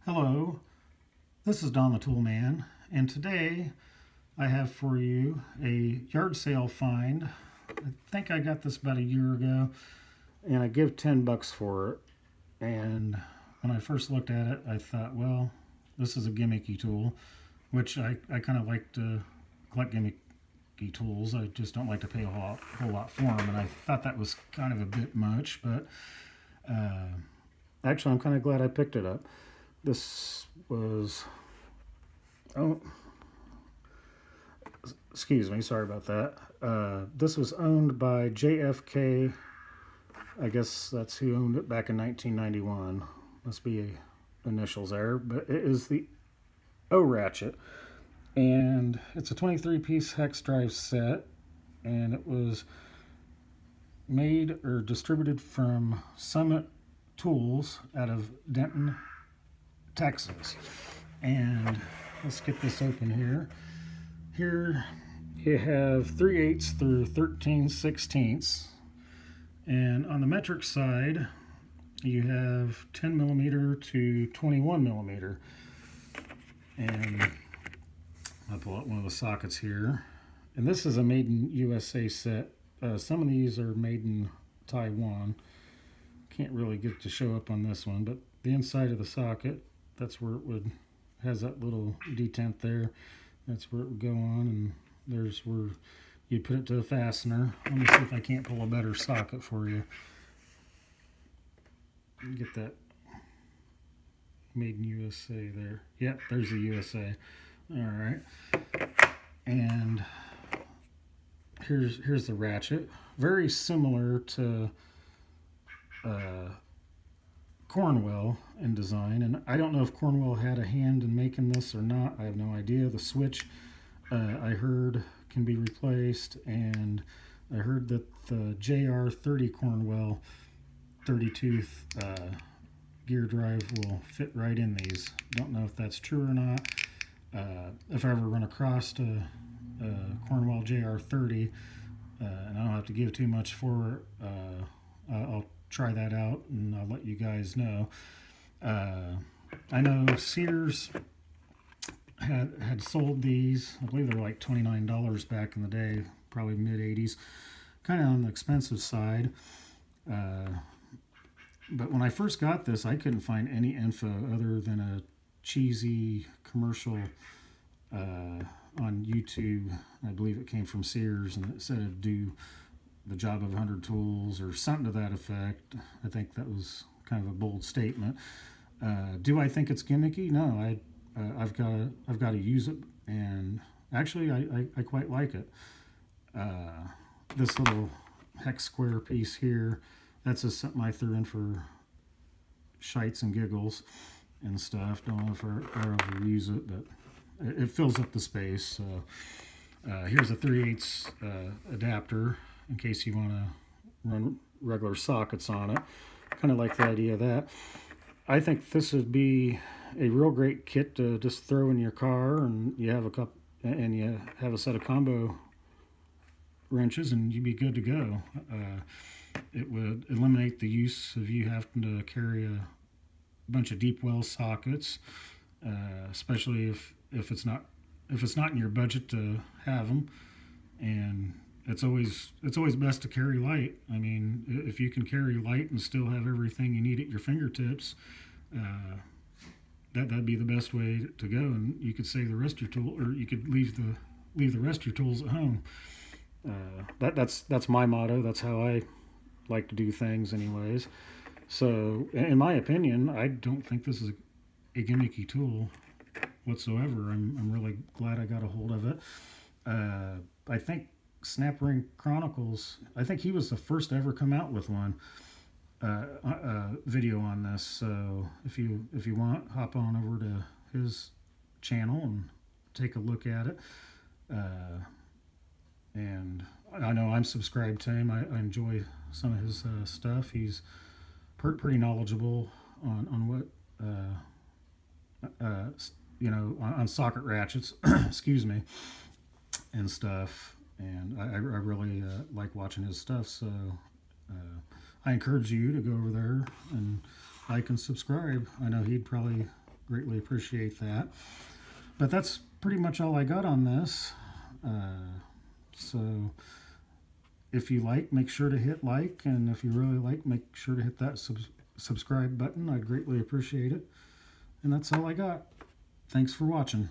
Hello, this is Don the Tool Man, and today I have for you a yard sale find. I think I got this about a year ago, and I give $10 for it. And when I first looked at it, I thought, well, this is a gimmicky tool, which I kind of like to collect gimmicky tools. I just don't like to pay a whole lot for them, and I thought that was kind of a bit much, but actually, I'm kind of glad I picked it up. This was, oh, excuse me, sorry about that. This was owned by JFK. I guess that's who owned it back in 1991. Must be initials there, but it is the O Ratchet, and it's a 23-piece hex drive set, and it was made or distributed from Summit Tools out of Denton, Texas. And let's get this open here. Here you have 3/8 through 13/16, and on the metric side you have 10 millimeter to 21 millimeter. And I'll pull out one of the sockets here, and this is a made in USA set. Some of these are made in Taiwan. Can't really get to show up on this one, but the inside of the socket, that's where it would, has that little detent there. That's where it would go on, and there's where you put it to a fastener. Let me see if I can't pull a better socket for you. Get that made in USA there. Yep, there's the USA. All right, and here's the ratchet. Very similar to Cornwell in design, and I don't know if Cornwell had a hand in making this or not. I have no idea. The switch, I heard, can be replaced, and I heard that the JR30 Cornwell 30-tooth gear drive will fit right in these. Don't know if that's true or not. If I ever run across a Cornwell JR30, and I don't have to give too much for it, I'll try that out and I'll let you guys know. I know Sears had sold these. I believe they were like $29 back in the day, probably mid 80s, kind of on the expensive side. But when I first got this, I couldn't find any info other than a cheesy commercial on YouTube. I believe it came from Sears, and it said it'd do the job of 100 tools or something to that effect. I think that was kind of a bold statement. Do I think it's gimmicky? No, I've got to use it, and actually I quite like it. This little hex square piece here, that's just something I threw in for shites and giggles and stuff. Don't know if I ever use it, but it fills up the space. So here's a 3/8 adapter in case you want to run regular sockets on it. Kind of like the idea of that. I think this would be a real great kit to just throw in your car, and you have a set of combo wrenches, and you'd be good to go. It would eliminate the use of you having to carry a bunch of deep well sockets, especially if it's not in your budget to have them. And it's always best to carry light. I mean, if you can carry light and still have everything you need at your fingertips, that'd be the best way to go. And you could save the rest of your tool, or you could leave the rest of your tools at home. That's my motto. That's how I like to do things, anyways. So, in my opinion, I don't think this is a gimmicky tool whatsoever. I'm really glad I got a hold of it. I think Snap Ring Chronicles, I think he was the first to ever come out with one video on this. So if you want, hop on over to his channel and take a look at it. And I know I'm subscribed to him. I enjoy some of his stuff. He's pretty knowledgeable on what on socket ratchets, excuse me, and stuff. And I really like watching his stuff. So I encourage you to go over there and like and subscribe. I know he'd probably greatly appreciate that. But that's pretty much all I got on this. So if you like, make sure to hit like, and if you really like, make sure to hit that subscribe button. I'd greatly appreciate it. And that's all I got. Thanks for watching.